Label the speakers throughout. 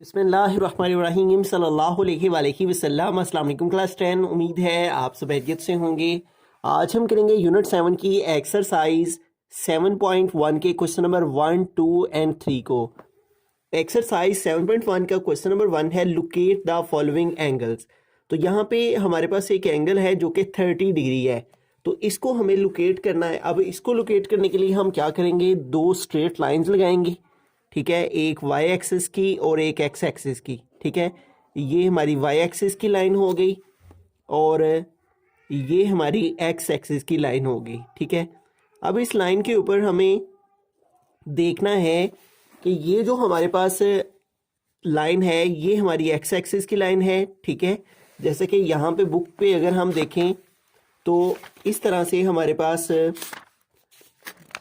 Speaker 1: बिस्मिल्लाहिर्रहमानिर्रहीम सल्लल्लाहु अलैहि वसल्लम। अस्सलाम वालेकुम क्लास 10। उम्मीद है आप सब खैरियत से होंगे। आज हम करेंगे यूनिट 7 की एक्सरसाइज 7.1 के क्वेश्चन नंबर 1, 2 एंड 3 को। एक्सरसाइज 7.1 का क्वेश्चन नंबर 1 है लोकेट द फॉलोइंग एंगल्स। तो यहाँ पे हमारे पास एक एंगल है जो कि 30 डिग्री है, तो इसको हमें लोकेट करना है। अब इसको लोकेट करने के लिए हम क्या करेंगे, दो स्ट्रेट लाइंस लगाएंगे, ठीक है, एक वाई एक्सिस की और एक एक्स एक्सिस की। ठीक है, ये हमारी वाई एक्सिस की लाइन हो गई और ये हमारी एक्स एक्सिस की लाइन हो गई। ठीक है, अब इस लाइन के ऊपर हमें देखना है कि ये जो हमारे पास लाइन है ये हमारी एक्स एक्सिस की लाइन है। ठीक है, जैसे कि यहाँ पे बुक पे अगर हम देखें तो इस तरह से हमारे पास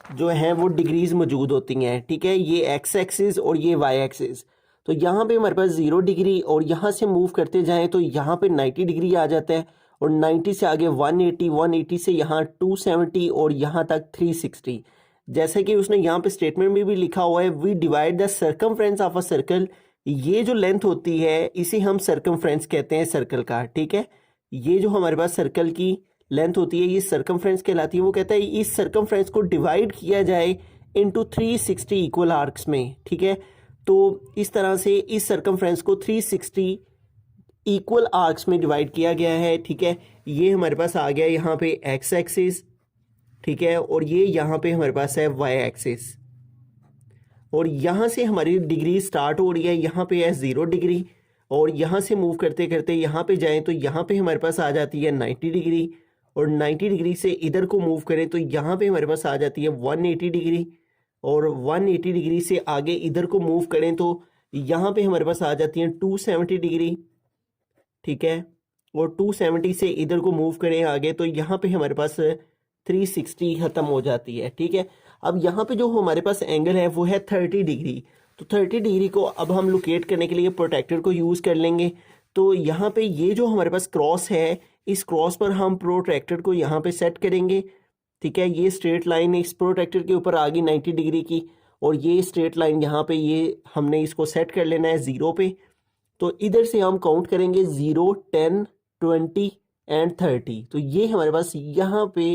Speaker 1: जो है वो डिग्रीज मौजूद होती हैं। ठीक है, ये एक्स एक्सिस और ये वाई एक्सिस। तो यहाँ पे हमारे पास 0 डिग्री और यहाँ से मूव करते जाएं तो यहाँ पे 90 डिग्री आ जाता है और 90 से आगे 180, 180 से यहाँ 270 और यहाँ तक 360। जैसे कि उसने यहाँ पे स्टेटमेंट में भी लिखा हुआ है, we divide the circumference of a circle. ये जो लेंथ होती है इसे हम सर्कमफ्रेंस कहते हैं सर्कल का। ठीक है, ये जो हमारे पास सर्कल की लेंथ होती है ये सर्कमफ्रेंस कहलाती है। वो कहता है इस सर्कमफ्रेंस को डिवाइड किया जाए इनटू 360 इक्वल आर्क्स में। ठीक है, तो इस तरह से इस सर्कमफ्रेंस को 360 इक्वल आर्क्स में डिवाइड किया गया है। ठीक है, ये हमारे पास आ गया यहाँ पे एक्स एक्सिस। ठीक है, और ये यहाँ पे हमारे पास है वाई एक्सिस और यहाँ से हमारी डिग्री स्टार्ट हो रही है, यहाँ पे है 0 डिग्री और यहाँ से मूव करते करते यहाँ पे जाएं तो यहाँ पे हमारे पास आ जाती है 90 डिग्री और 90 डिग्री से इधर को मूव करें तो यहाँ पे हमारे पास आ जाती है 180 डिग्री और 180 डिग्री से आगे इधर को मूव करें तो यहाँ पे हमारे पास आ जाती है 270 डिग्री। ठीक है, और 270 से इधर को मूव करें आगे तो यहाँ पे हमारे पास 360 खत्म हो जाती है। ठीक है, अब यहाँ पे जो हमारे पास एंगल है वो है 30 डिग्री। तो 30 डिग्री को अब हम लोकेट करने के लिए प्रोटेक्टर को यूज़ कर लेंगे। तो यहाँ पे ये जो हमारे पास क्रॉस है इस क्रॉस पर हम प्रोट्रैक्टर को यहाँ पे सेट करेंगे। ठीक है, ये स्ट्रेट लाइन इस प्रोट्रैक्टर के ऊपर आ गई 90 डिग्री की और ये स्ट्रेट लाइन यहाँ पे ये हमने इसको सेट कर लेना है 0 पे। तो इधर से हम काउंट करेंगे 0, 10, 20 एंड 30। तो ये हमारे पास यहाँ पे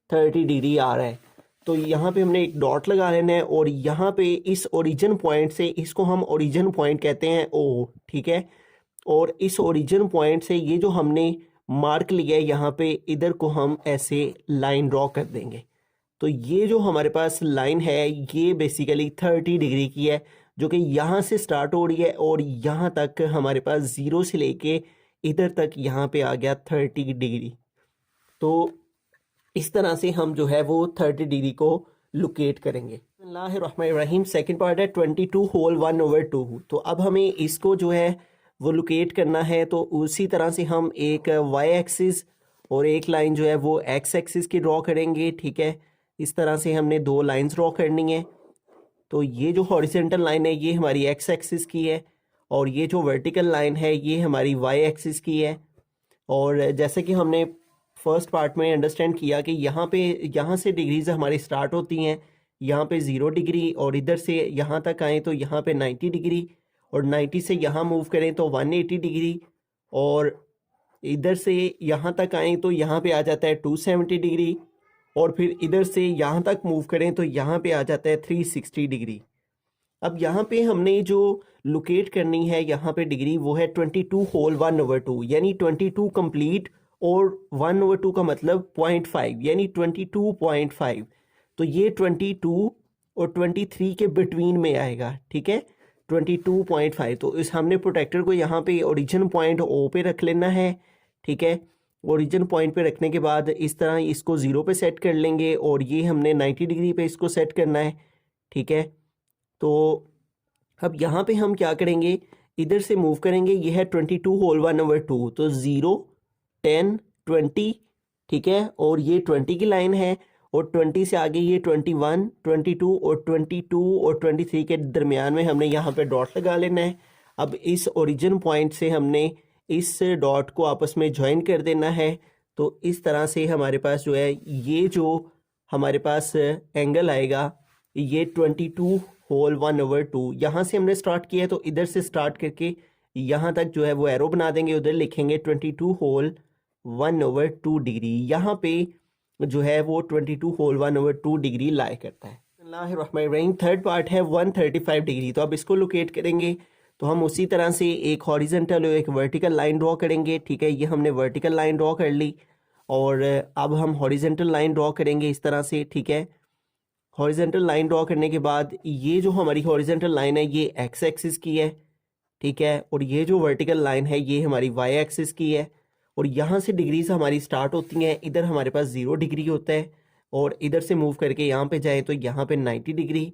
Speaker 1: 30 डिग्री आ रहा है। तो यहाँ पे हमने एक डॉट लगा लेना है और यहाँ पे इस ओरिजिन पॉइंट से, इसको हम ओरिजिन पॉइंट कहते हैं ओ। ठीक है, और इस ओरिजिन पॉइंट से ये जो हमने मार्क लिया है यहाँ पे इधर को हम ऐसे लाइन ड्रॉ कर देंगे। तो ये जो हमारे पास लाइन है ये बेसिकली 30 डिग्री की है जो कि यहाँ से स्टार्ट हो रही है और यहाँ तक हमारे पास 0 से लेके इधर तक यहाँ पे आ गया 30 डिग्री। तो इस तरह से हम जो है वो 30 डिग्री को लोकेट करेंगे। बिस्मिल्लाहिर्रहमानिर्रहीम। सेकंड पार्ट है 22 होल 1/2। तो अब हमें इसको जो है वो लोकेट करना है। तो उसी तरह से हम एक वाई एक्सिस और एक लाइन जो है वो एक्स एक्सिस की ड्रॉ करेंगे। ठीक है, इस तरह से हमने दो लाइंस ड्रॉ करनी है। तो ये जो हॉरिजेंटल लाइन है ये हमारी एक्स एक्सिस की है और ये जो वर्टिकल लाइन है ये हमारी वाई एक्सिस की है। और जैसे कि हमने फर्स्ट पार्ट में अंडरस्टैंड किया कि यहाँ से डिग्रीज हमारी स्टार्ट होती हैं, यहाँ पे 0 डिग्री और इधर से यहाँ तक आए तो यहाँ पे 90 डिग्री और 90 से यहाँ मूव करें तो 180 डिग्री और इधर से यहाँ तक आए तो यहाँ पे आ जाता है 270 डिग्री और फिर इधर से यहाँ तक मूव करें तो यहाँ पे आ जाता है 360 डिग्री। अब यहाँ पे हमने जो लोकेट करनी है यहाँ पे डिग्री वो है 22 होल 1/2 यानी 22 कंप्लीट और 1/2 का मतलब 0.5 यानी 22.5। तो ये 22 और 23 के बिटवीन में आएगा। ठीक है, 22.5। तो इस हमने प्रोटेक्टर को यहाँ पे ओरिजिन पॉइंट ओ पे रख लेना है। ठीक है, ओरिजिन पॉइंट पे रखने के बाद इस तरह इसको 0 पे सेट कर लेंगे और ये हमने 90 डिग्री पे इसको सेट करना है। ठीक है, तो अब यहाँ पे हम क्या करेंगे, इधर से मूव करेंगे। ये है 22 होल 1/2। तो 0, 10, 20। ठीक है, और ये 20 की लाइन है और 20 से आगे ये 21, 22 और 22 और 23 के दरमियान में हमने यहाँ पे डॉट लगा लेना है। अब इस ओरिजिन पॉइंट से हमने इस डॉट को आपस में ज्वाइन कर देना है। तो इस तरह से हमारे पास जो है ये जो हमारे पास एंगल आएगा ये 22 होल 1/2। यहाँ से हमने स्टार्ट किया है तो इधर से स्टार्ट करके यहाँ तक जो है वो एरो बना देंगे, उधर लिखेंगे 22 होल 1/2 डिग्री। यहाँ पे जो है वो 22 होल 1/2 डिग्री लाई करता है। बिस्मिल्लाहिर्रहमानिर्रहीम। थर्ड पार्ट है 135 डिग्री। तो अब इसको लोकेट करेंगे तो हम उसी तरह से एक हॉरिजेंटल और एक वर्टिकल लाइन ड्रॉ करेंगे। ठीक है, ये हमने वर्टिकल लाइन ड्रॉ कर ली और अब हम हॉरिजेंटल लाइन ड्रॉ करेंगे इस तरह से। ठीक है, हॉरिजेंटल लाइन ड्रॉ करने के बाद ये जो हमारी हॉरिजेंटल लाइन है ये एक्स एक्सिस की है। ठीक है, और ये जो वर्टिकल लाइन है ये हमारी वाई एक्सिस की है। और यहाँ से डिग्रीज हमारी स्टार्ट होती हैं, इधर हमारे पास 0 डिग्री होता है और इधर से मूव करके यहाँ पे जाएँ तो यहाँ पे 90 डिग्री,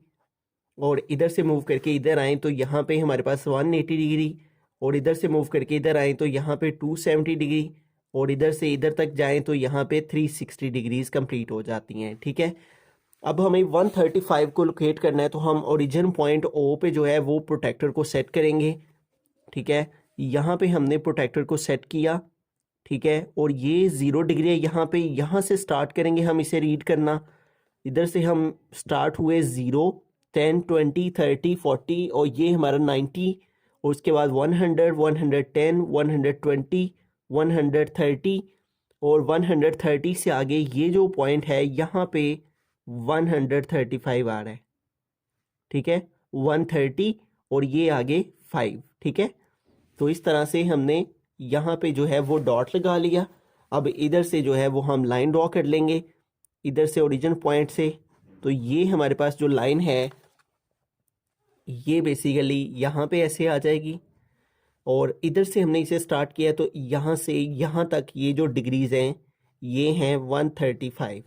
Speaker 1: और इधर से मूव करके इधर आएँ तो यहाँ पे हमारे पास 180 डिग्री, और इधर से मूव करके इधर आएँ तो यहाँ पे 270 डिग्री, और इधर से इधर तक जाएँ तो यहाँ पे 360 डिग्रीज कंप्लीट हो जाती हैं। ठीक है, अब हमें 135 को लोकेट करना है तो हम ओरिजिन पॉइंट ओ पे जो है वो प्रोटेक्टर को सेट करेंगे। ठीक है, यहाँ पे हमने प्रोटेक्टर को सेट किया। ठीक है, और ये 0 डिग्री है यहाँ पे। यहाँ से स्टार्ट करेंगे हम इसे रीड करना। इधर से हम स्टार्ट हुए 0, 10, 20, 30, 40 और ये हमारा 90, और उसके बाद 100, 110, 120, 130 और 130 से आगे ये जो पॉइंट है यहाँ पे 135 आ रहा है। ठीक है, 130 और ये आगे 5। ठीक है, तो इस तरह से हमने यहाँ पे जो है वो डॉट लगा लिया। अब इधर से जो है वो हम लाइन ड्रॉ कर लेंगे इधर से ओरिजिन पॉइंट से। तो ये हमारे पास जो लाइन है ये बेसिकली यहाँ पे ऐसे आ जाएगी, और इधर से हमने इसे स्टार्ट किया तो यहाँ से यहाँ तक ये जो डिग्रीज हैं ये हैं 135।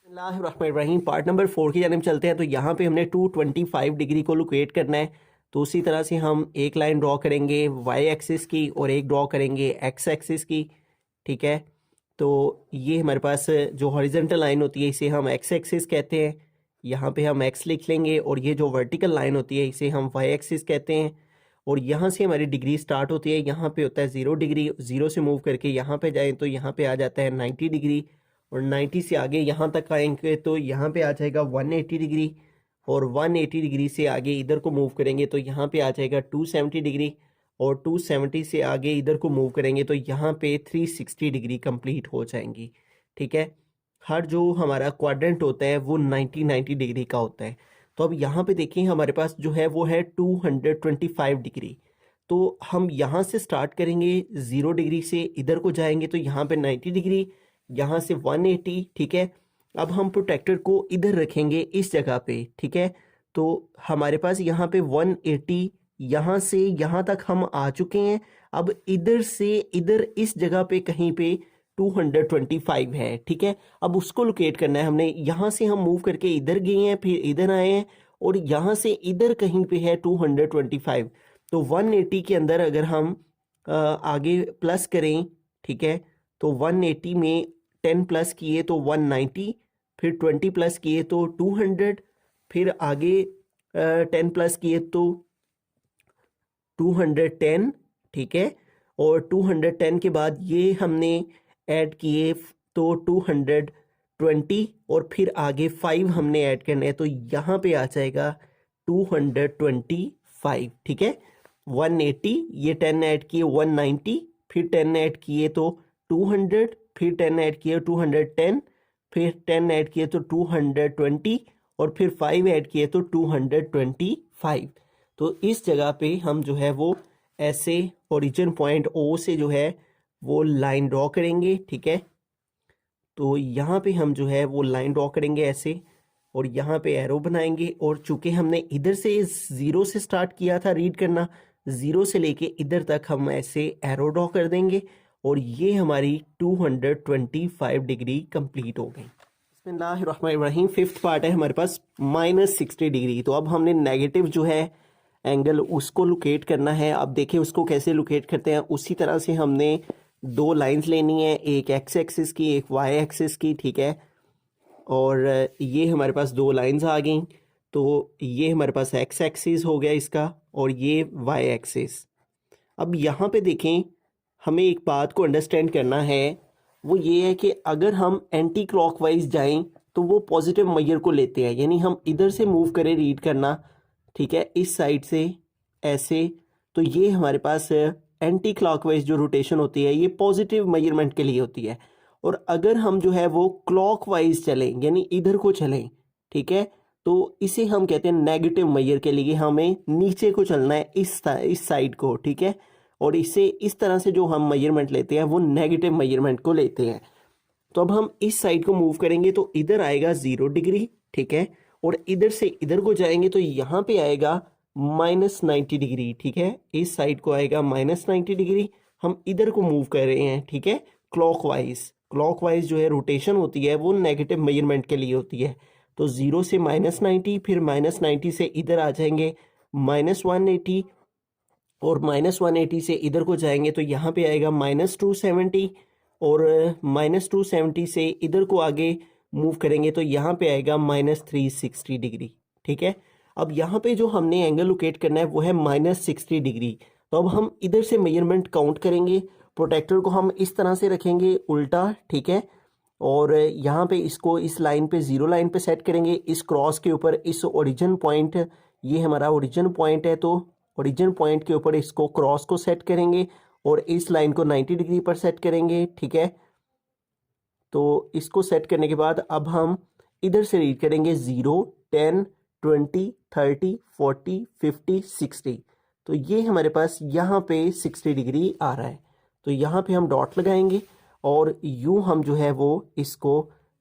Speaker 1: बिस्मिल्लाहिर्रहमानिर्रहीम। पार्ट नंबर 4 की जानिब चलते हैं। तो यहाँ पे हमने 225 डिग्री को लोकेट करना है। तो उसी तरह से हम एक लाइन ड्रॉ करेंगे वाई एक्सिस की और एक ड्रॉ करेंगे एक्स एक्सिस की। ठीक है, तो ये हमारे पास जो हॉरिजेंटल लाइन होती है इसे हम एक्स एक्सिस कहते हैं, यहाँ पे हम एक्स लिख लेंगे, और ये जो वर्टिकल लाइन होती है इसे हम वाई एक्सिस कहते हैं। और यहाँ से हमारी डिग्री स्टार्ट होती है, यहाँ पे होता है 0 डिग्री, 0 से मूव करके यहाँ पे जाएँ तो यहाँ पे आ जाता है 90 डिग्री, और 90 से आगे यहाँ तक आएंगे तो यहाँ पे आ जाएगा 180 डिग्री, और 180 डिग्री से आगे इधर को मूव करेंगे तो यहाँ पे आ जाएगा 270 डिग्री, और 270 से आगे इधर को मूव करेंगे तो यहाँ पे 360 डिग्री कंप्लीट हो जाएंगी। ठीक है, हर जो हमारा क्वाड्रेंट होता है वो 90 डिग्री का होता है। तो अब यहाँ पे देखिए हमारे पास जो है वो है 225 डिग्री। तो हम यहाँ से स्टार्ट करेंगे 0 डिग्री से, इधर को जाएंगे तो यहाँ पे 90 डिग्री, यहाँ से 180। ठीक है, अब हम प्रोटेक्टर को इधर रखेंगे इस जगह पे। ठीक है, तो हमारे पास यहाँ पे 180, यहाँ से यहाँ तक हम आ चुके हैं। अब इधर से इधर इस जगह पे कहीं पे 225 है। ठीक है, अब उसको लोकेट करना है हमने। यहाँ से हम मूव करके इधर गए हैं, फिर इधर आए हैं, और यहाँ से इधर कहीं पे है 225। तो 180 के अंदर अगर हम आगे प्लस करें, ठीक है, तो 180 में 10 प्लस किए तो 190, फिर 20 प्लस किए तो 200, फिर आगे 10 प्लस किए तो 210। ठीक है, और 210 के बाद ये हमने ऐड किए तो 220, और फिर आगे 5 हमने ऐड करना है तो यहाँ पे आ जाएगा 225। ठीक है, 180, ये 10 ऐड किए 190, फिर 10 ऐड किए तो 200, फिर 10 ऐड किए 210, फिर 10 ऐड किए तो 220, और फिर 5 ऐड किए तो 225। तो इस जगह पे हम जो है वो ऐसे ओरिजिन पॉइंट ओ से जो है वो लाइन ड्रॉ करेंगे। ठीक है, तो यहाँ पे हम जो है वो लाइन ड्रॉ करेंगे ऐसे, और यहाँ पे एरो बनाएंगे। और चूंकि हमने इधर से 0 से स्टार्ट किया था रीड करना, 0 से लेके इधर तक हम ऐसे एरो ड्रॉ कर देंगे, और ये हमारी 225 डिग्री कंप्लीट हो गई। बिस्मिल्लाहिर्रहमानिर्रहीम। फिफ्थ पार्ट है हमारे पास -60 डिग्री। तो अब हमने नेगेटिव जो है एंगल उसको लोकेट करना है। अब देखिए उसको कैसे लोकेट करते हैं। उसी तरह से हमने 2 लाइंस लेनी है, एक एक्स एक्सिस की, एक वाई एक्सिस की। ठीक है, और ये हमारे पास 2 लाइंस आ गई। तो ये हमारे पास एक्स एक्सिस हो गया इसका, और ये वाई एक्सिस। अब यहाँ पे देखें, हमें एक बात को अंडरस्टैंड करना है, वो ये है कि अगर हम एंटी क्लॉकवाइज जाएं तो वो पॉजिटिव मैयर को लेते हैं, यानी हम इधर से मूव करें रीड करना, ठीक है, इस साइड से ऐसे, तो ये हमारे पास एंटी क्लॉकवाइज जो रोटेशन होती है ये पॉजिटिव मेजरमेंट के लिए होती है। और अगर हम जो है वो क्लॉकवाइज चलें यानी इधर को चलें, ठीक है, तो इसे हम कहते हैं नेगेटिव मैयर के लिए हमें नीचे को चलना है, इस साइड को, ठीक है। और इसे इस तरह से जो हम मेजरमेंट लेते हैं वो नेगेटिव मेजरमेंट को लेते हैं। तो अब हम इस साइड को मूव करेंगे तो इधर आएगा 0 डिग्री, ठीक है, और इधर से इधर को जाएंगे तो यहाँ पे आएगा -90 डिग्री, ठीक है, इस साइड को आएगा -90 डिग्री। हम इधर को मूव कर रहे हैं, ठीक है, क्लॉकवाइज जो है रोटेशन होती है वो नेगेटिव मेजरमेंट के लिए होती है। तो 0 से -90, फिर -90 से इधर आ जाएंगे -180, और -180 से इधर को जाएंगे तो यहाँ पे आएगा -270, और -270 से इधर को आगे मूव करेंगे तो यहाँ पे आएगा -360 डिग्री, ठीक है। अब यहाँ पे जो हमने एंगल लोकेट करना है वो है -60 डिग्री। तो अब हम इधर से मेजरमेंट काउंट करेंगे, प्रोटेक्टर को हम इस तरह से रखेंगे उल्टा, ठीक है, और यहाँ पे इसको इस लाइन पे 0 लाइन पे सेट करेंगे, इस क्रॉस के ऊपर इस ओरिजिन पॉइंट, ये हमारा ओरिजिन पॉइंट है, तो ओरिजिन पॉइंट के ऊपर इसको क्रॉस को सेट करेंगे और इस लाइन को 90 डिग्री पर सेट करेंगे, ठीक है। तो इसको सेट करने के बाद अब हम इधर से रीड करेंगे 0, 10, 20, 30, 40, 50, 60। तो ये हमारे पास यहाँ पे 60 डिग्री आ रहा है। तो यहाँ पे हम डॉट लगाएंगे और यूँ हम जो है वो इसको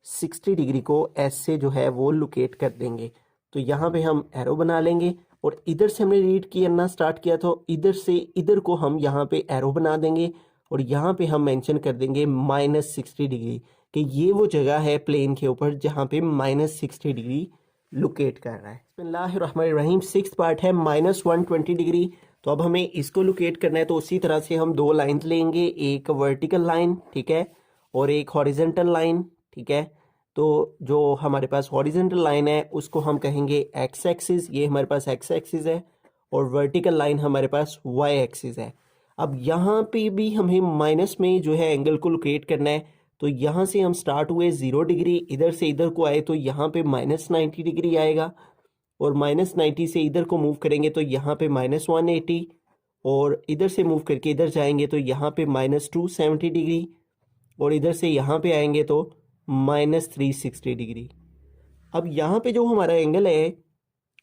Speaker 1: 60 डिग्री को ऐसे जो है वो लोकेट कर देंगे। तो यहाँ पे हम एरो बना लेंगे और इधर से हमने रीड करना स्टार्ट किया तो इधर से इधर को हम यहाँ पे एरो बना देंगे और यहाँ पे हम मेंशन कर देंगे -60 डिग्री, कि ये वो जगह है प्लेन के ऊपर जहाँ पे -60 डिग्री लोकेट कर रहा है। बिस्मिल्लाहिर्रहमानिर्रहीम, 6th पार्ट है -120 डिग्री। तो अब हमें इसको लोकेट करना है, तो उसी तरह से हम दो लाइंस लेंगे, एक वर्टिकल लाइन, ठीक है, और एक हॉरिजेंटल लाइन, ठीक है। तो जो हमारे पास हॉरिजेंटल लाइन है उसको हम कहेंगे एक्स एक्सिस, ये हमारे पास एक्स एक्सिस है, और वर्टिकल लाइन हमारे पास वाई एक्सिस है। अब यहाँ पे भी हमें माइनस में जो है एंगल को लोकेट करना है, तो यहाँ से हम स्टार्ट हुए 0 डिग्री, इधर से इधर को आए तो यहाँ पे -90 डिग्री आएगा, और -90 से इधर को मूव करेंगे तो यहाँ पे -180, और इधर से मूव करके इधर जाएंगे तो यहाँ पे -270 डिग्री, और इधर से यहाँ पे आएंगे तो -360 डिग्री। अब यहाँ पे जो हमारा एंगल है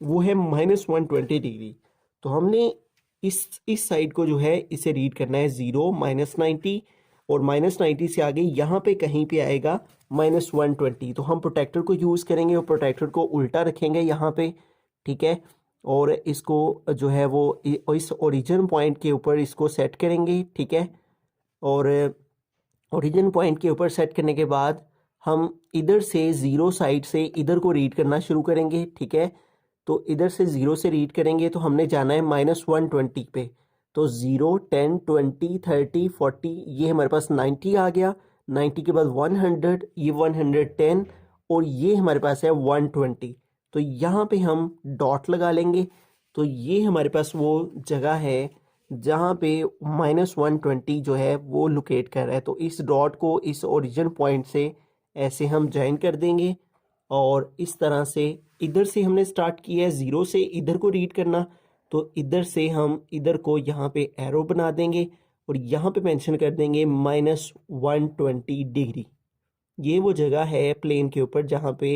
Speaker 1: वो है -120 डिग्री। तो हमने इस साइड को जो है इसे रीड करना है 0, -90, और -90 से आगे यहाँ पे कहीं पे आएगा -120। तो हम प्रोटेक्टर को यूज़ करेंगे और प्रोटेक्टर को उल्टा रखेंगे यहाँ पे, ठीक है, और इसको जो है वो इस ओरिजिन पॉइंट के ऊपर इसको सेट करेंगे, ठीक है। और ओरिजिन पॉइंट के ऊपर सेट करने के बाद हम इधर से 0 साइड से इधर को रीड करना शुरू करेंगे, ठीक है। तो इधर से 0 से रीड करेंगे तो हमने जाना है -120 पे। तो 0, 10, 20, 30, 40, ये हमारे पास 90 आ गया, 90 के बाद 100, ये 110, और ये हमारे पास है 120। तो यहाँ पे हम डॉट लगा लेंगे। तो ये हमारे पास वो जगह है जहाँ पे -120 जो है वो लोकेट कर रहा है। तो इस डॉट को इस ओरिजिन पॉइंट से ऐसे हम ज्वाइन कर देंगे, और इस तरह से इधर से हमने स्टार्ट किया है 0 से इधर को रीड करना, तो इधर से हम इधर को यहाँ पे एरो बना देंगे और यहाँ पे मेंशन कर देंगे -120 डिग्री। ये वो जगह है प्लेन के ऊपर जहाँ पे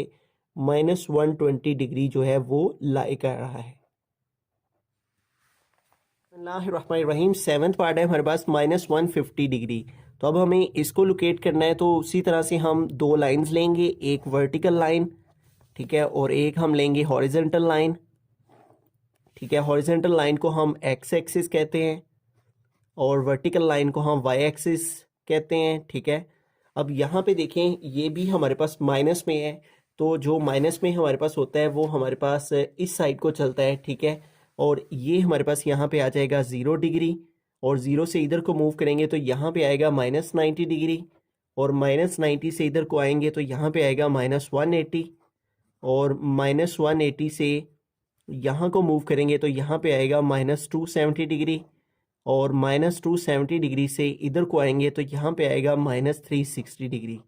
Speaker 1: -120 डिग्री जो है वो लाई कर रहा है। बिस्मिल्लाहिर्रहमानिर्रहीम, 7th पार्ट है हमारे पास -150 डिग्री। तो अब हमें इसको लोकेट करना है, तो उसी तरह से हम दो लाइंस लेंगे, एक वर्टिकल लाइन, ठीक है, और एक हम लेंगे हॉरिजेंटल लाइन, ठीक है। हॉरिजेंटल लाइन को हम एक्स एक्सिस कहते हैं और वर्टिकल लाइन को हम वाई एक्सिस कहते हैं, ठीक है। अब यहाँ पे देखें ये भी हमारे पास माइनस में है, तो जो माइनस में हमारे पास होता है वो हमारे पास इस साइड को चलता है, ठीक है। और ये हमारे पास यहाँ पे आ जाएगा 0 डिग्री, और 0 से इधर को मूव करेंगे तो यहाँ पे आएगा -90 डिग्री, और -90 से इधर को आएंगे तो यहाँ पे आएगा -180, और -180 से यहाँ को मूव करेंगे तो यहाँ पे आएगा -270 डिग्री, और -270 डिग्री से इधर को आएंगे तो यहाँ पे आएगा -360 डिग्री।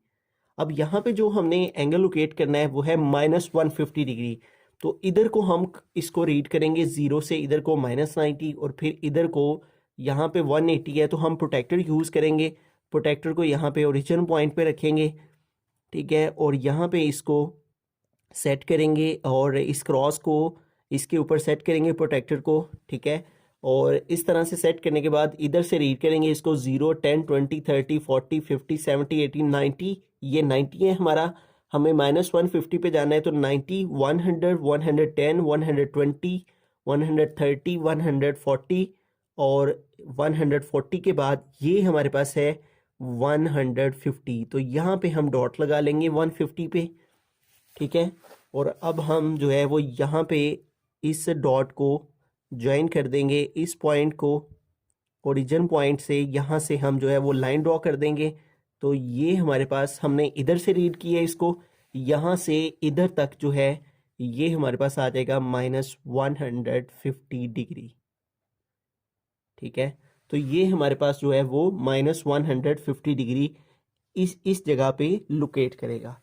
Speaker 1: अब यहाँ पे जो हमने एंगल लोकेट करना है वो है -150 डिग्री। तो इधर को हम इसको रीड करेंगे 0 से, इधर को -90 और फिर इधर को यहाँ पे 180 है तो हम प्रोटेक्टर यूज़ करेंगे। प्रोटेक्टर को यहाँ पे ओरिजिन पॉइंट पे रखेंगे, ठीक है, और यहाँ पे इसको सेट करेंगे और इस क्रॉस को इसके ऊपर सेट करेंगे प्रोटेक्टर को, ठीक है। और इस तरह से सेट करने के बाद इधर से रीड करेंगे इसको 0, 10, 20, 30, 40, 50, 70, 80, 90, ये 90 है हमारा। हमें -150 पे जाना है तो 90, 100, 110, 120, 130, 140 और 140 के बाद ये हमारे पास है 150। तो यहाँ पे हम डॉट लगा लेंगे 150 पे, ठीक है। और अब हम जो है वो यहाँ पे इस डॉट को ज्वाइन कर देंगे इस पॉइंट को ओरिजिन पॉइंट से, यहाँ से हम जो है वो लाइन ड्रॉ कर देंगे। तो ये हमारे पास हमने इधर से रीड किया इसको, यहाँ से इधर तक जो है ये हमारे पास आ जाएगा -150 डिग्री, ठीक है। तो ये हमारे पास जो है वो -150 डिग्री इस जगह पे लोकेट करेगा।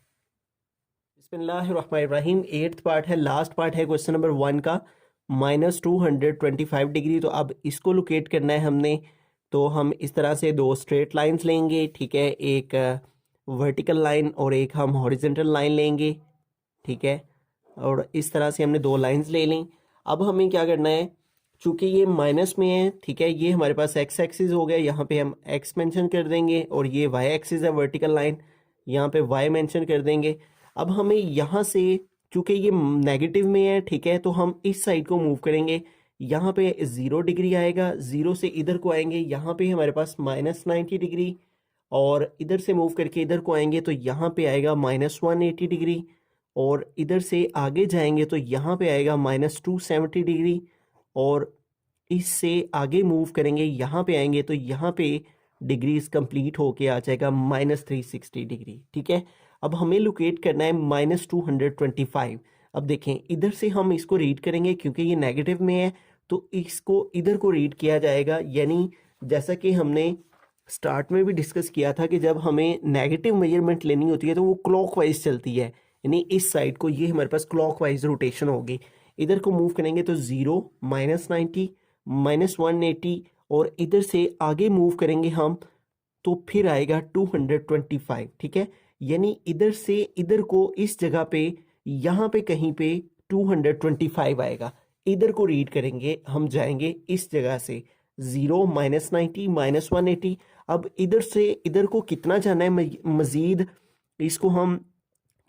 Speaker 1: बिस्मिल्लाहिर्रहमानिर्रहीम, 8th पार्ट है, लास्ट पार्ट है क्वेश्चन नंबर 1 का, -225 डिग्री। तो अब इसको लोकेट करना है हमने। तो हम इस तरह से दो स्ट्रेट लाइंस लेंगे, ठीक है, एक वर्टिकल लाइन और एक हम हॉरिजेंटल लाइन लेंगे, ठीक है। और इस तरह से हमने दो लाइंस ले ली। अब हमें क्या करना है, चूंकि ये माइनस में है, ठीक है, ये हमारे पास एक्स एक्सिस हो गया, यहाँ पे हम एक्स मेंशन कर देंगे और ये वाई एक्सिस है वर्टिकल लाइन, यहाँ पे वाई मेंशन कर देंगे। अब हमें यहाँ से चूंकि ये नेगेटिव में है, ठीक है, तो हम इस साइड को मूव करेंगे। यहाँ पे 0 डिग्री आएगा, 0 से इधर को आएंगे, यहाँ पे हमारे पास -90 डिग्री और इधर से मूव करके इधर को आएंगे तो यहाँ पे आएगा -180 डिग्री और इधर से आगे जाएंगे तो यहाँ पे आएगा -270 डिग्री और इससे आगे मूव करेंगे, यहाँ पे आएंगे तो यहाँ पे डिग्रीज कंप्लीट होके आ जाएगा -360 डिग्री, ठीक है। अब हमें लोकेट करना है -225। अब देखें इधर से हम इसको रीड करेंगे क्योंकि ये नेगेटिव में है तो इसको इधर को रीड किया जाएगा। यानी जैसा कि हमने स्टार्ट में भी डिस्कस किया था कि जब हमें नेगेटिव मेजरमेंट लेनी होती है तो वो क्लॉकवाइज चलती है, यानी इस साइड को ये हमारे पास क्लॉकवाइज रोटेशन होगी। इधर को मूव करेंगे तो 0, -90, -180 और इधर से आगे मूव करेंगे हम तो फिर आएगा 225, ठीक है। यानी इधर से इधर को इस जगह पे यहाँ पे कहीं पे 225 आएगा। इधर को रीड करेंगे, हम जाएंगे इस जगह से 0, -90, -180। अब इधर से इधर को कितना जाना है मज़ीद, इसको हम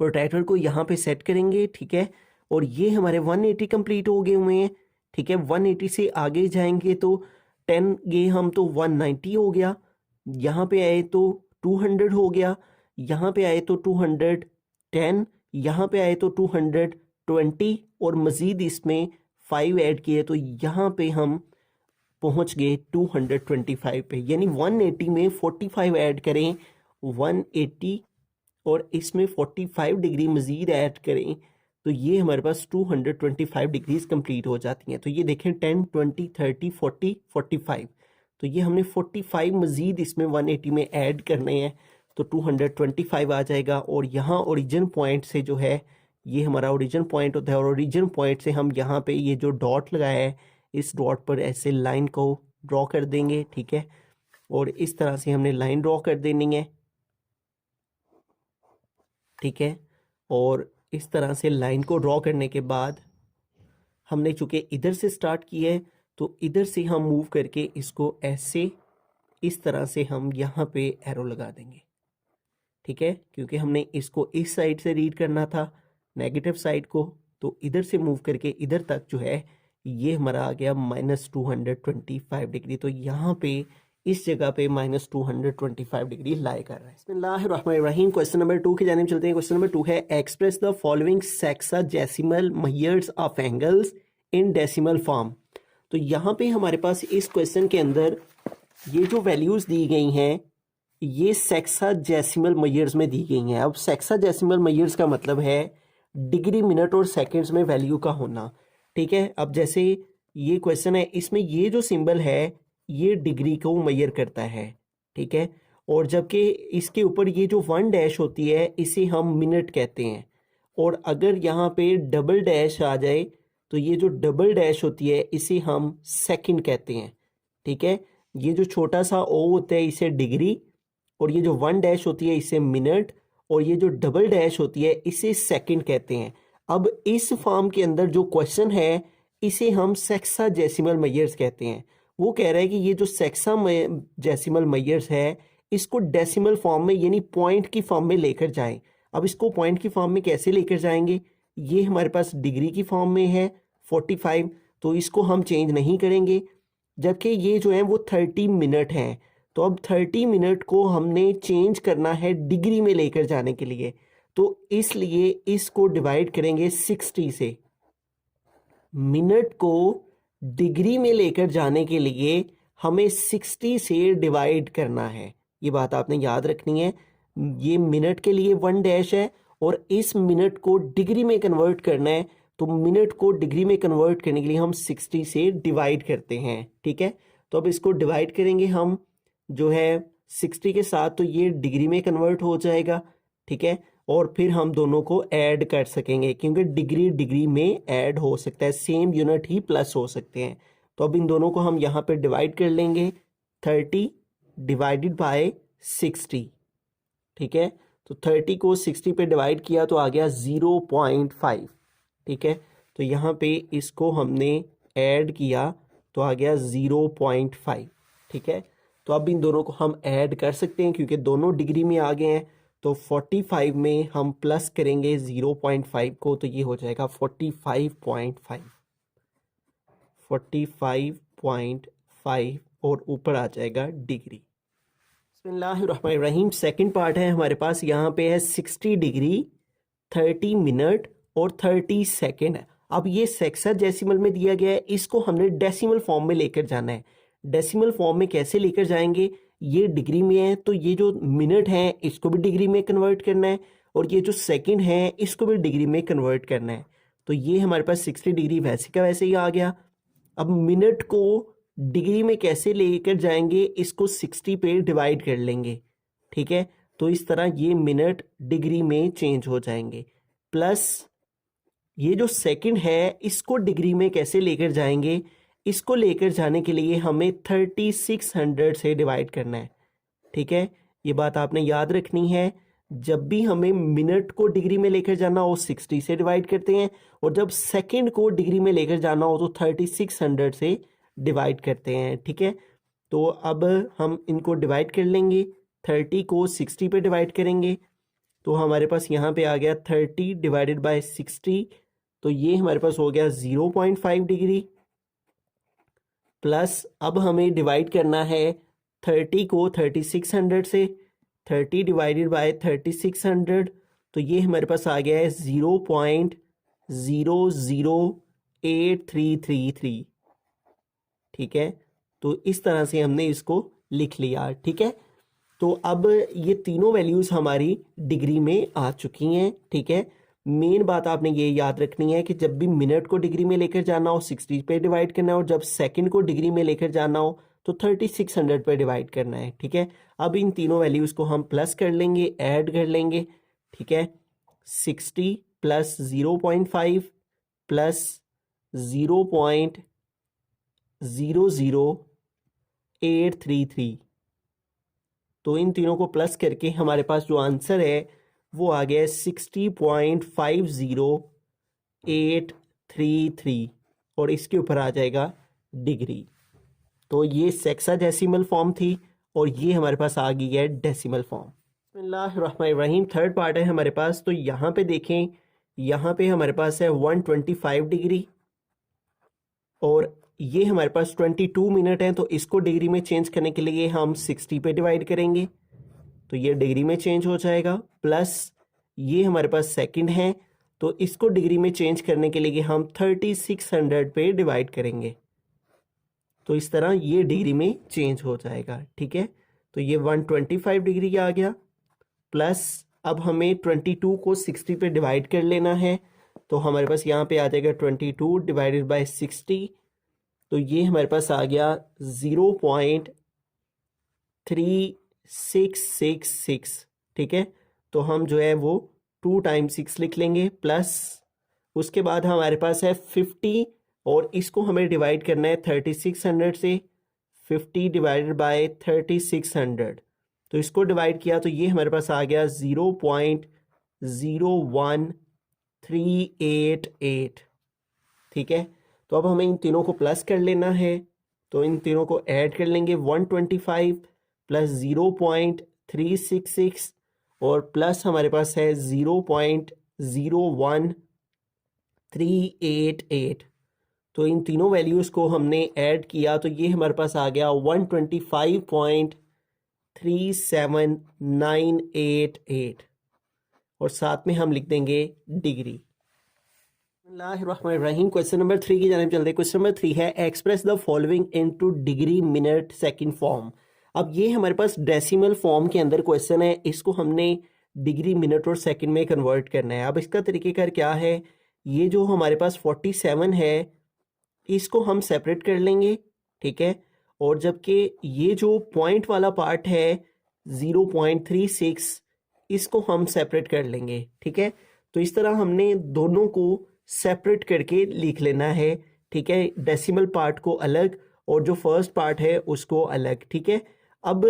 Speaker 1: प्रोटेक्टर को यहाँ पे सेट करेंगे, ठीक है। और ये हमारे 180 कंप्लीट हो गए हुए हैं, ठीक है। 180 से आगे जाएंगे तो 10 गए हम तो 190 हो गया, यहाँ पे आए तो 200 हो गया, यहाँ पे आए तो 210, यहाँ पे आए तो 220 और मज़ीद इसमें 5 ऐड किए तो यहाँ पे हम पहुँच गए 225 पे। यानी 180 में 45 ऐड करें 180 और इसमें 45 डिग्री मज़ीद ऐड करें तो ये हमारे पास 225 डिग्रीज कंप्लीट हो जाती हैं। तो ये देखें 10, 20, 30, 40, 45, तो ये हमने 45 मज़ीद इसमें 180 में ऐड करने हैं तो 225 आ जाएगा। और यहाँ ओरिजिन पॉइंट से जो है ये हमारा ओरिजिन पॉइंट होता है और ओरिजिन पॉइंट से हम यहाँ पे ये जो डॉट लगाया है इस डॉट पर ऐसे लाइन को ड्रॉ कर देंगे, ठीक है। और इस तरह से हमने लाइन ड्रॉ कर देनी है, ठीक है। और इस तरह से लाइन को ड्रॉ करने के बाद हमने चूंकि इधर से स्टार्ट किया है तो इधर से हम मूव करके इसको ऐसे इस तरह से हम यहाँ पे एरो लगा देंगे, ठीक है, क्योंकि हमने इसको इस साइड से रीड करना था नेगेटिव साइड को। तो इधर से मूव करके इधर तक जो है ये हमारा आ गया -225 डिग्री। तो यहाँ पे इस जगह पे -225 डिग्री लाई कर रहा है। बिस्मिल्लाहिर्रहमानिर्रहीम, क्वेश्चन नंबर 2 की जानिब चलते हैं। क्वेश्चन नंबर 2 है express the following sexagesimal measures of angles in decimal form. तो यहाँ पे हमारे पास इस क्वेश्चन के अंदर ये जो वैल्यूज़ दी गई हैं ये सेक्साडेसिमल मेजर्स में दी गई हैं। अब सेक्साडेसिमल मेजर्स का मतलब है डिग्री, मिनट और सेकंड्स में वैल्यू का होना, ठीक है। अब जैसे ये क्वेश्चन है इसमें ये जो सिंबल है ये डिग्री को मेजर करता है, ठीक है। और जबकि इसके ऊपर ये जो 1 डैश होती है इसे हम मिनट कहते हैं। और अगर यहाँ पे डबल डैश आ जाए तो ये जो डबल डैश होती है इसे हम सेकंड कहते हैं। ठीक है, ये जो छोटा सा ओ होता है इसे डिग्री, और ये जो 1 डैश होती है इसे मिनट, और ये जो डबल डैश होती है इसे सेकंड कहते हैं। अब इस फॉर्म के अंदर जो क्वेश्चन है इसे हम सेक्साडेसिमल मेजर्स कहते हैं। वो कह रहा है कि ये जो सेक्साडेसिमल मेजर्स है इसको डेसिमल फॉर्म में यानी पॉइंट की फॉर्म में लेकर जाएं। अब इसको पॉइंट की फॉर्म में कैसे लेकर जाएंगे, ये हमारे पास डिग्री की फॉर्म में है 45, तो इसको हम चेंज नहीं करेंगे। जबकि ये जो है वो 30 मिनट हैं, तो अब 30 मिनट को हमने चेंज करना है डिग्री में लेकर जाने के लिए, तो इसलिए इसको डिवाइड करेंगे 60 से। मिनट को डिग्री में लेकर जाने के लिए हमें 60 से डिवाइड करना है, ये बात आपने याद रखनी है। ये मिनट के लिए 1 डैश है और इस मिनट को डिग्री में कन्वर्ट करना है, तो मिनट को डिग्री में कन्वर्ट करने के लिए हम 60 से डिवाइड करते हैं। ठीक है, तो अब इसको डिवाइड करेंगे हम जो है 60 के साथ, तो ये डिग्री में कन्वर्ट हो जाएगा। ठीक है, और फिर हम दोनों को ऐड कर सकेंगे क्योंकि डिग्री डिग्री में ऐड हो सकता है, सेम यूनिट ही प्लस हो सकते हैं। तो अब इन दोनों को हम यहाँ पे डिवाइड कर लेंगे, 30 डिवाइडेड बाय 60। ठीक है, तो 30 को 60 पे डिवाइड किया तो आ गया 0.5। ठीक है, तो यहाँ पे इसको हमने ऐड किया तो आ गया 0.5। ठीक है, तो अब इन दोनों को हम ऐड कर सकते हैं क्योंकि दोनों डिग्री में आ गए हैं, तो 45 में हम प्लस करेंगे 0.5 को, तो ये हो जाएगा 45.5, 45.5 और ऊपर आ जाएगा डिग्री। बिस्मिल्लाहिर्रहमानिर्रहीम। सेकंड पार्ट है हमारे पास, यहाँ पे है 60 डिग्री, 30 मिनट और 30 सेकेंड। अब ये सेक्साडेसिमल में दिया गया है, इसको हमने डेसिमल फॉर्म में लेकर जाना है। डेसिमल फॉर्म में कैसे लेकर जाएंगे, ये डिग्री में है तो ये जो मिनट है इसको भी डिग्री में कन्वर्ट करना है, और ये जो सेकंड है इसको भी डिग्री में कन्वर्ट करना है। तो ये हमारे पास 60 डिग्री वैसे का वैसे ही आ गया। अब मिनट को डिग्री में कैसे लेकर जाएंगे, इसको 60 पे डिवाइड कर लेंगे। ठीक है, तो इस तरह ये मिनट डिग्री में चेंज हो जाएंगे। प्लस ये जो सेकंड है इसको डिग्री में कैसे लेकर जाएंगे, इसको लेकर जाने के लिए हमें 3600 से डिवाइड करना है। ठीक है, ये बात आपने याद रखनी है। जब भी हमें मिनट को डिग्री में लेकर जाना हो 60 से डिवाइड करते हैं, और जब सेकंड को डिग्री में लेकर जाना हो तो 3600 से डिवाइड करते हैं। ठीक है, तो अब हम इनको डिवाइड कर लेंगे, 30 को 60 पे डिवाइड करेंगे तो हमारे पास यहाँ पे आ गया 30 डिवाइडेड बाय 60, तो ये हमारे पास हो गया 0.5 डिग्री। प्लस अब हमें डिवाइड करना है 30 को 3600 से, 30 डिवाइडेड बाय 3600, तो ये हमारे पास आ गया है 0.008333। ठीक है, तो इस तरह से हमने इसको लिख लिया। ठीक है, तो अब ये तीनों वैल्यूज़ हमारी डिग्री में आ चुकी हैं। ठीक है, मेन बात आपने ये याद रखनी है कि जब भी मिनट को डिग्री में लेकर जाना हो 60 पे डिवाइड करना है, और जब सेकंड को डिग्री में लेकर जाना हो तो 3600 पे डिवाइड करना है। ठीक है, अब इन तीनों वैल्यूज़ को हम प्लस कर लेंगे, ऐड कर लेंगे। ठीक है, 60 प्लस 0.5 प्लस 0.00833, तो इन तीनों को प्लस करके हमारे पास जो आंसर है वो आ गया 60.50833, और इसके ऊपर आ जाएगा डिग्री। तो ये सेक्साडेसिमल फॉर्म थी और ये हमारे पास आ गई है डेसिमल फॉर्म। बिस्मिल्लाहिर्रहमानिर्रहीम। थर्ड पार्ट है हमारे पास, तो यहाँ पे देखें, यहाँ पे हमारे पास है 125 डिग्री और ये हमारे पास 22 मिनट है, तो इसको डिग्री में चेंज करने के लिए हम 60 पे डिवाइड करेंगे तो ये डिग्री में चेंज हो जाएगा। प्लस ये हमारे पास सेकंड है, तो इसको डिग्री में चेंज करने के लिए हम 3600 पे डिवाइड करेंगे, तो इस तरह ये डिग्री में चेंज हो जाएगा। ठीक है, तो ये 125 डिग्री आ गया। प्लस अब हमें 22 को 60 पे डिवाइड कर लेना है, तो हमारे पास यहाँ पे आ जाएगा 22 डिवाइडेड बाय 60, तो ये हमारे पास आ गया 0.3 666, ठीक है। तो हम जो है वो 2 टाइम्स 6 लिख लेंगे, प्लस उसके बाद हमारे पास है 50 और इसको हमें डिवाइड करना है 3600 से। 50 डिवाइडेड बाय 3600, तो इसको डिवाइड किया तो ये हमारे पास आ गया 0.01388, ठीक है। तो अब हमें इन तीनों को प्लस कर लेना है, तो इन तीनों को ऐड कर लेंगे। 125 प्लस 0.366 और प्लस हमारे पास है 0.01388। तो इन तीनों वैल्यूज़ को हमने ऐड किया तो ये हमारे पास आ गया 125.37988 और साथ में हम लिख देंगे डिग्री। बिस्मिल्लाहिर्रहमानिर्रहीम। क्वेश्चन नंबर 3 की जानिब चलते हैं। क्वेश्चन नंबर 3 है express the following into degree minute second form. अब ये हमारे पास डेसिमल फॉर्म के अंदर क्वेश्चन है, इसको हमने डिग्री मिनट और सेकंड में कन्वर्ट करना है। अब इसका तरीक़ेकार क्या है, ये जो हमारे पास 47 है इसको हम सेपरेट कर लेंगे, ठीक है। और जबकि ये जो पॉइंट वाला पार्ट है 0.36 इसको हम सेपरेट कर लेंगे, ठीक है। तो इस तरह हमने दोनों को सेपरेट करके लिख लेना है, ठीक है। डेसिमल पार्ट को अलग और जो फर्स्ट पार्ट है उसको अलग, ठीक है। अब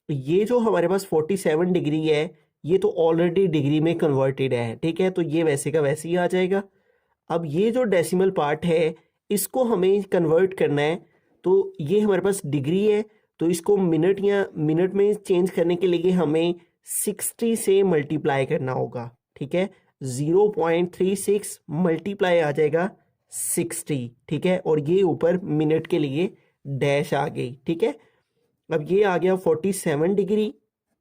Speaker 1: ये जो हमारे पास 47 डिग्री है ये तो ऑलरेडी डिग्री में कन्वर्टेड है, ठीक है। तो ये वैसे का वैसे ही आ जाएगा। अब ये जो डेसिमल पार्ट है इसको हमें कन्वर्ट करना है, तो ये हमारे पास डिग्री है तो इसको मिनट या मिनट में चेंज करने के लिए हमें 60 से मल्टीप्लाई करना होगा, ठीक है। 0.36 मल्टीप्लाई आ जाएगा 60, ठीक है। और ये ऊपर मिनट के लिए डैश आ गई, ठीक है। अब ये आ गया 47 डिग्री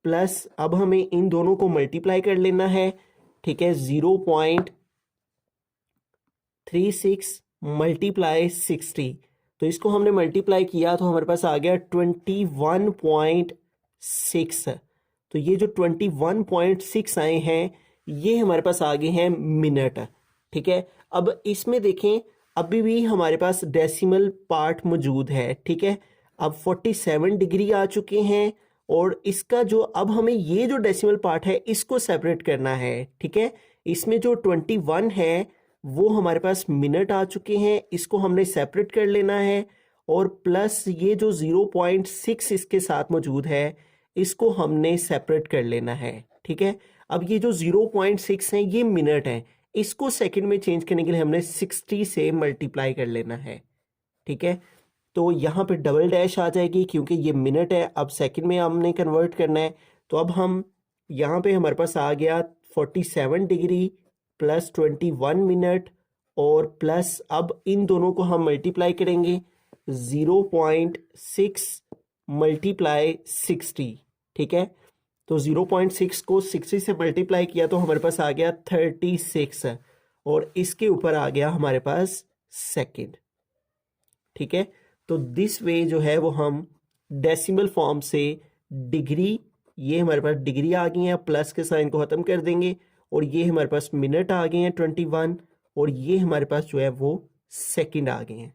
Speaker 1: प्लस अब हमें इन दोनों को मल्टीप्लाई कर लेना है, ठीक है। 0.36 मल्टीप्लाई 60, तो इसको हमने मल्टीप्लाई किया तो हमारे पास आ गया 21.6। तो ये जो 21.6 आए हैं ये हमारे पास आ गए हैं मिनट, ठीक है। अब इसमें देखें अभी भी हमारे पास डेसिमल पार्ट मौजूद है, ठीक है। अब 47 डिग्री आ चुके हैं और इसका जो अब हमें ये जो डेसिमल पार्ट है इसको सेपरेट करना है, ठीक है। इसमें जो 21 है वो हमारे पास मिनट आ चुके हैं, इसको हमने सेपरेट कर लेना है और प्लस ये जो 0.6 इसके साथ मौजूद है इसको हमने सेपरेट कर लेना है, ठीक है। अब ये जो 0.6 है ये मिनट है, इसको सेकंड में चेंज करने के लिए हमने 60 से मल्टीप्लाई कर लेना है, ठीक है। तो यहाँ पे डबल डैश आ जाएगी क्योंकि ये मिनट है, अब सेकंड में हमने कन्वर्ट करना है। तो अब हम यहाँ पे हमारे पास आ गया 47 डिग्री प्लस 21 मिनट और प्लस अब इन दोनों को हम मल्टीप्लाई करेंगे 0.6 मल्टीप्लाई 60, ठीक है। तो 0.6 को 60 से मल्टीप्लाई किया तो हमारे पास आ गया 36 और इसके ऊपर आ गया हमारे पास सेकंड, ठीक है। तो दिस वे जो है वो हम डेसिमल फॉर्म से डिग्री, ये हमारे पास डिग्री आ गई है, प्लस के साइन को ख़त्म कर देंगे और ये हमारे पास मिनट आ गए हैं 21 और ये हमारे पास जो है वो सेकंड आ गए हैं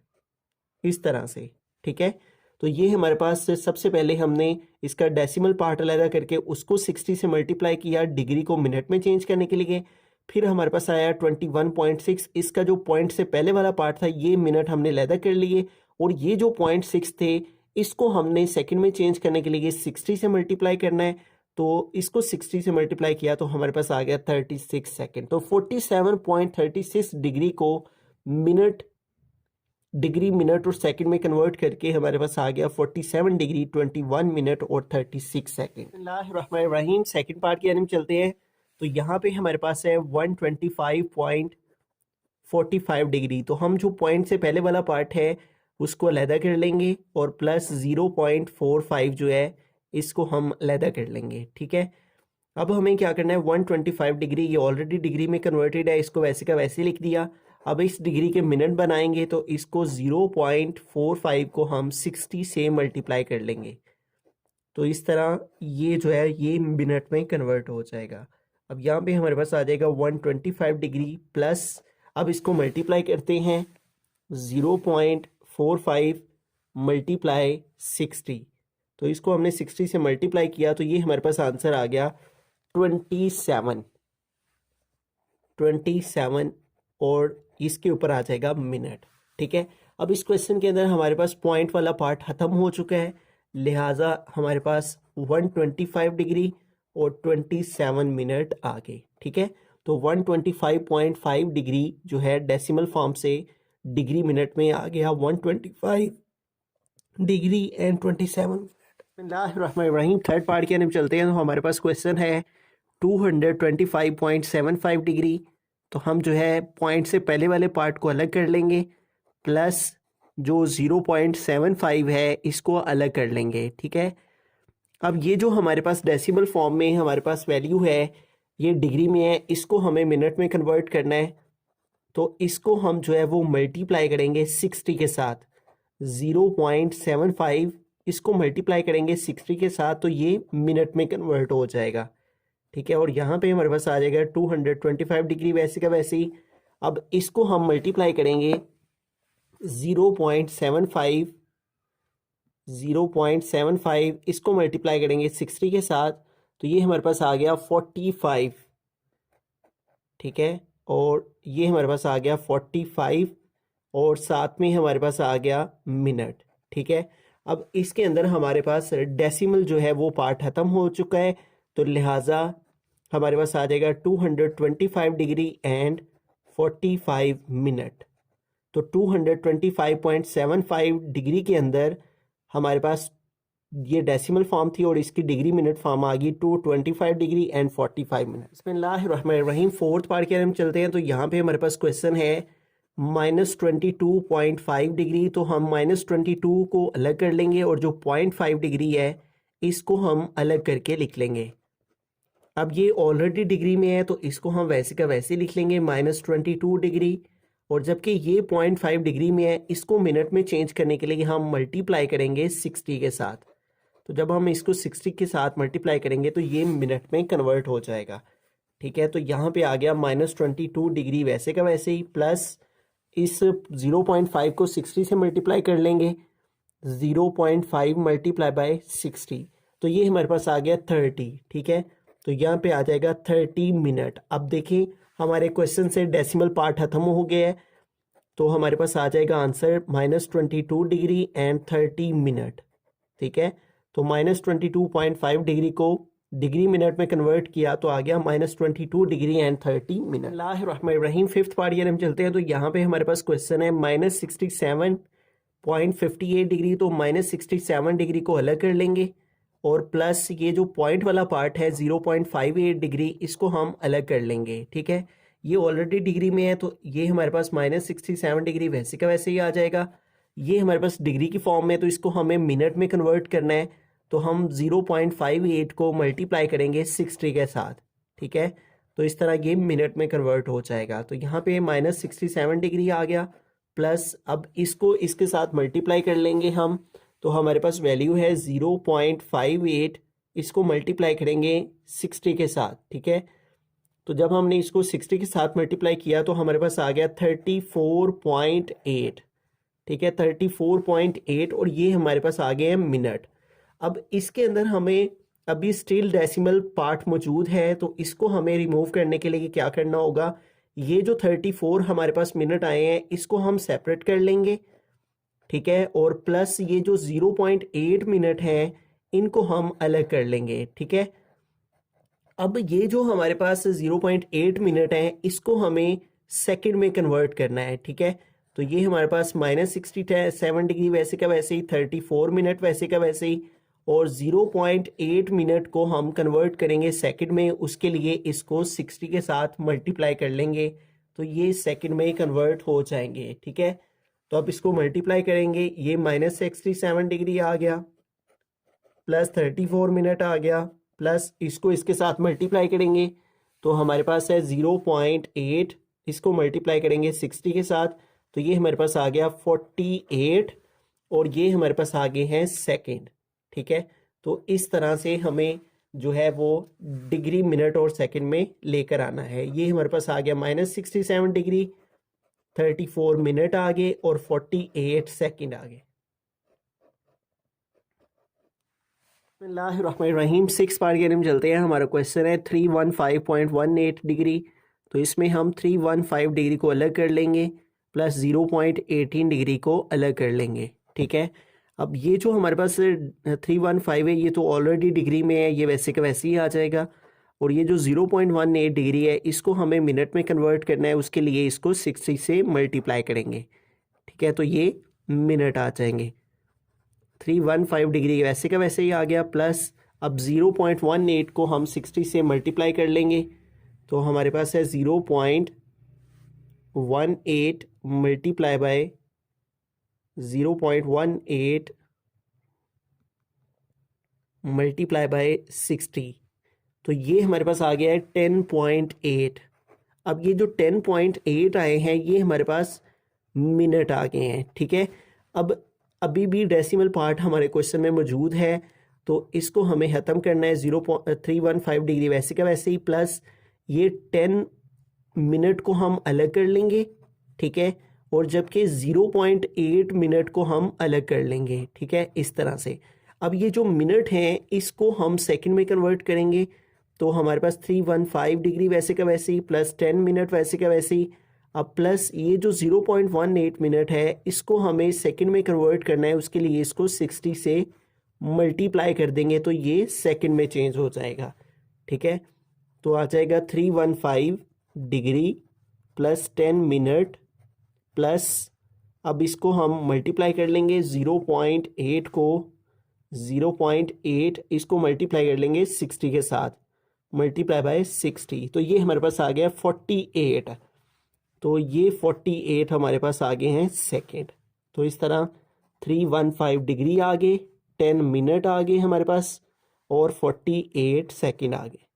Speaker 1: इस तरह से, ठीक है। तो ये हमारे पास सबसे पहले हमने इसका डेसिमल पार्ट अलग करके उसको 60 से मल्टीप्लाई किया डिग्री को मिनट में चेंज करने के लिए। फिर हमारे पास आया 21.6, इसका जो पॉइंट से पहले वाला पार्ट था ये मिनट हमने अलग कर लिए और ये जो 0.6 थे इसको हमने सेकंड में चेंज करने के लिए 60 से मल्टीप्लाई करना है। तो इसको 60 से मल्टीप्लाई किया तो हमारे पास आ गया 36 सेकंड। तो 47.36 डिग्री को मिनट, डिग्री मिनट और सेकंड में कन्वर्ट करके हमारे पास आ गया 47 डिग्री 21 मिनट और 36 सेकंड। बिस्मिल्लाहिर्रहमानिर्रहीम। सेकंड पार्ट की तरफ चलते हैं। तो यहाँ पे हमारे पास है 125.45 डिग्री। तो हम जो पॉइंट से पहले वाला पार्ट है उसको अलहदा कर लेंगे और प्लस 0.45 जो है इसको हम अलहदा कर लेंगे, ठीक है। अब हमें क्या करना है 125 डिग्री, ये ऑलरेडी डिग्री में कन्वर्टेड है, इसको वैसे का वैसे लिख दिया। अब इस डिग्री के मिनट बनाएंगे तो इसको 0.45 को हम 60 से मल्टीप्लाई कर लेंगे तो इस तरह ये जो है ये मिनट में कन्वर्ट हो जाएगा। अब यहाँ पे हमारे पास आ जाएगा 125 डिग्री प्लस, अब इसको मल्टीप्लाई करते हैं 0.45 मल्टीप्लाई 60 तो इसको हमने 60 से मल्टीप्लाई किया तो ये हमारे पास आंसर आ गया 27 और इसके ऊपर आ जाएगा मिनट। ठीक है, अब इस क्वेश्चन के अंदर हमारे पास पॉइंट वाला पार्ट खत्म हो चुका है, लिहाजा हमारे पास 125 डिग्री और 27 मिनट आ गए। ठीक है, तो 125.5 डिग्री जो है डेसिमल फॉर्म से डिग्री मिनट में आ गया 125 डिग्री एंड 27 बिस्मिल्लाहिर्रहमानिर्रहीम। थर्ड पार्ट के अंदर चलते हैं तो हमारे पास क्वेश्चन है 225.75 डिग्री। तो हम जो है पॉइंट से पहले वाले पार्ट को अलग कर लेंगे, प्लस जो 0.75 है इसको अलग कर लेंगे। ठीक है, अब ये जो हमारे पास डेसिमल फॉर्म में हमारे पास वैल्यू है ये डिग्री में है, इसको हमें मिनट में कन्वर्ट करना है। तो इसको हम जो है वो मल्टीप्लाई करेंगे 60 के साथ। 0.75 इसको मल्टीप्लाई करेंगे 60 के साथ तो ये मिनट में कन्वर्ट हो जाएगा। ठीक है, और यहाँ पे हमारे पास आ जाएगा 225 डिग्री वैसे का वैसे ही। अब इसको हम मल्टीप्लाई करेंगे 0.75 इसको मल्टीप्लाई करेंगे 60 के साथ तो ये हमारे पास आ गया 45। ठीक है, और ये हमारे पास आ गया 45 और साथ में हमारे पास आ गया मिनट। ठीक है, अब इसके अंदर हमारे पास डेसिमल जो है वो पार्ट खत्म हो चुका है तो लिहाजा हमारे पास आ जाएगा 225 डिग्री एंड 45 मिनट। तो 225.75 डिग्री के अंदर हमारे पास ये डेसिमल फॉर्म थी और इसकी डिग्री मिनट फॉर्म आ गई 225 डिग्री एंड 45 मिनट। बिस्मिल्लाहिर्रहमानिर्रहीम। फोर्थ पार्ट के हम चलते हैं तो यहाँ पे हमारे पास क्वेश्चन है -22.5 डिग्री। तो हम -22 को अलग कर लेंगे और जो 0.5 डिग्री है इसको हम अलग करके लिख लेंगे। अब ये ऑलरेडी डिग्री में है तो इसको हम वैसे का वैसे लिख लेंगे -22 डिग्री, और जबकि ये 0.5 डिग्री में है इसको मिनट में चेंज करने के लिए हम मल्टीप्लाई करेंगे 60 के साथ। तो जब हम इसको 60 के साथ मल्टीप्लाई करेंगे तो ये मिनट में कन्वर्ट हो जाएगा। ठीक है, तो यहाँ पे आ गया -22 डिग्री वैसे का वैसे ही, प्लस इस 0.5 को 60 से मल्टीप्लाई कर लेंगे। 0.5 मल्टीप्लाई बाय 60 तो ये हमारे पास आ गया 30। ठीक है, तो यहाँ पे आ जाएगा 30 मिनट। अब देखिए हमारे क्वेश्चन से डेसिमल पार्ट खत्म हो गया है तो हमारे पास आ जाएगा आंसर -22 डिग्री एंड 30 मिनट। ठीक है, तो -22.5 डिग्री को डिग्री मिनट में कन्वर्ट किया तो आ गया -22 डिग्री एंड 30 मिनट। बिस्मिल्लाहिर्रहमानिर्रहीम। फिफ्थ पार्ट ये हम चलते हैं तो यहाँ पे हमारे पास क्वेश्चन है -67.58 डिग्री। तो -67 डिग्री को अलग कर लेंगे और प्लस ये जो पॉइंट वाला पार्ट है 0.58 डिग्री इसको हम अलग कर लेंगे। ठीक है, ये ऑलरेडी डिग्री में है तो ये हमारे पास -67 डिग्री वैसे का वैसे ही आ जाएगा। ये हमारे पास डिग्री की फॉर्म में तो इसको हमें मिनट में कन्वर्ट करना है तो हम 0.58 को मल्टीप्लाई करेंगे 60 के साथ। ठीक है, तो इस तरह ये मिनट में कन्वर्ट हो जाएगा। तो यहाँ पे -67 डिग्री आ गया, प्लस अब इसको इसके साथ मल्टीप्लाई कर लेंगे हम तो हमारे पास वैल्यू है 0.58, इसको मल्टीप्लाई करेंगे 60 के साथ। ठीक है, तो जब हमने इसको 60 के साथ मल्टीप्लाई किया तो हमारे पास आ गया 34.8। ठीक है, 34.8 और ये हमारे पास आ गए हैं मिनट। अब इसके अंदर हमें अभी स्टिल डेसिमल पार्ट मौजूद है तो इसको हमें रिमूव करने के लिए क्या करना होगा, ये जो 34 हमारे पास मिनट आए हैं इसको हम सेपरेट कर लेंगे। ठीक है, और प्लस ये जो 0.8 मिनट है इनको हम अलग कर लेंगे। ठीक है, अब ये जो हमारे पास 0.8 मिनट है इसको हमें सेकंड में कन्वर्ट करना है। ठीक है, तो ये हमारे पास -67 डिग्री वैसे का वैसे ही, 34 मिनट वैसे का वैसे ही, और 0.8 मिनट को हम कन्वर्ट करेंगे सेकंड में। उसके लिए इसको 60 के साथ मल्टीप्लाई कर लेंगे तो ये सेकंड में कन्वर्ट हो जाएंगे। ठीक है, तो अब इसको मल्टीप्लाई करेंगे, ये -67 डिग्री आ गया, प्लस 34 मिनट आ गया, प्लस इसको इसके साथ मल्टीप्लाई करेंगे तो हमारे पास है 0.8, इसको मल्टीप्लाई करेंगे 60 के साथ तो ये हमारे पास आ गया 48 और ये हमारे पास आगे हैं सेकंड। ठीक है, तो इस तरह से हमें जो है वो डिग्री मिनट और सेकंड में लेकर आना है। ये हमारे पास आ गया -67 डिग्री, 34 मिनट आ गए और 48 सेकंड आ गए। बिस्मिल्लाहिर्रहमानिर्रहीम। 6 पार्ट के हम चलते हैं। हमारा क्वेश्चन है 315.18 डिग्री। तो इसमें हम 315 डिग्री को अलग कर लेंगे प्लस 0.18 डिग्री को अलग कर लेंगे। ठीक है, अब ये जो हमारे पास 315 है ये तो ऑलरेडी डिग्री में है, ये वैसे का वैसे ही आ जाएगा। और ये जो 0.18 डिग्री है इसको हमें मिनट में कन्वर्ट करना है, उसके लिए इसको 60 से मल्टीप्लाई करेंगे। ठीक है, तो ये मिनट आ जाएंगे। 315 डिग्री वैसे का वैसे ही आ गया, प्लस अब 0.18 को हम 60 से मल्टीप्लाई कर लेंगे तो हमारे पास है 0.18 मल्टीप्लाई बाय 0.18 मल्टीप्लाई बाय 60, तो ये हमारे पास आ गया है 10.8। अब ये जो 10.8 आए हैं ये हमारे पास मिनट आ गए हैं। ठीक है, अब अभी भी डेसिमल पार्ट हमारे क्वेश्चन में मौजूद है तो इसको हमें ख़त्म करना है। 315 डिग्री वैसे का वैसे ही, प्लस ये 10 मिनट को हम अलग कर लेंगे। ठीक है, और जबकि 0.8 मिनट को हम अलग कर लेंगे। ठीक है, इस तरह से। अब ये जो मिनट हैं इसको हम सेकंड में कन्वर्ट करेंगे तो हमारे पास 315 डिग्री वैसे का वैसे ही प्लस 10 मिनट वैसे का वैसे ही। अब प्लस ये जो 0.18 मिनट है इसको हमें सेकंड में कन्वर्ट करना है, उसके लिए इसको 60 से मल्टीप्लाई कर देंगे तो ये सेकंड में चेंज हो जाएगा। ठीक है, तो आ जाएगा 315 डिग्री प्लस 10 मिनट प्लस, अब इसको हम मल्टीप्लाई कर लेंगे 0.8 को 0.8 इसको मल्टीप्लाई कर लेंगे 60 के साथ, मल्टीप्लाई बाय 60, तो ये हमारे पास आ गया 48। तो ये 48 हमारे पास आ गए हैं सेकेंड। तो इस तरह 315 डिग्री आ गए, 10 मिनट आ गए हमारे पास और 48 सेकेंड आ गए।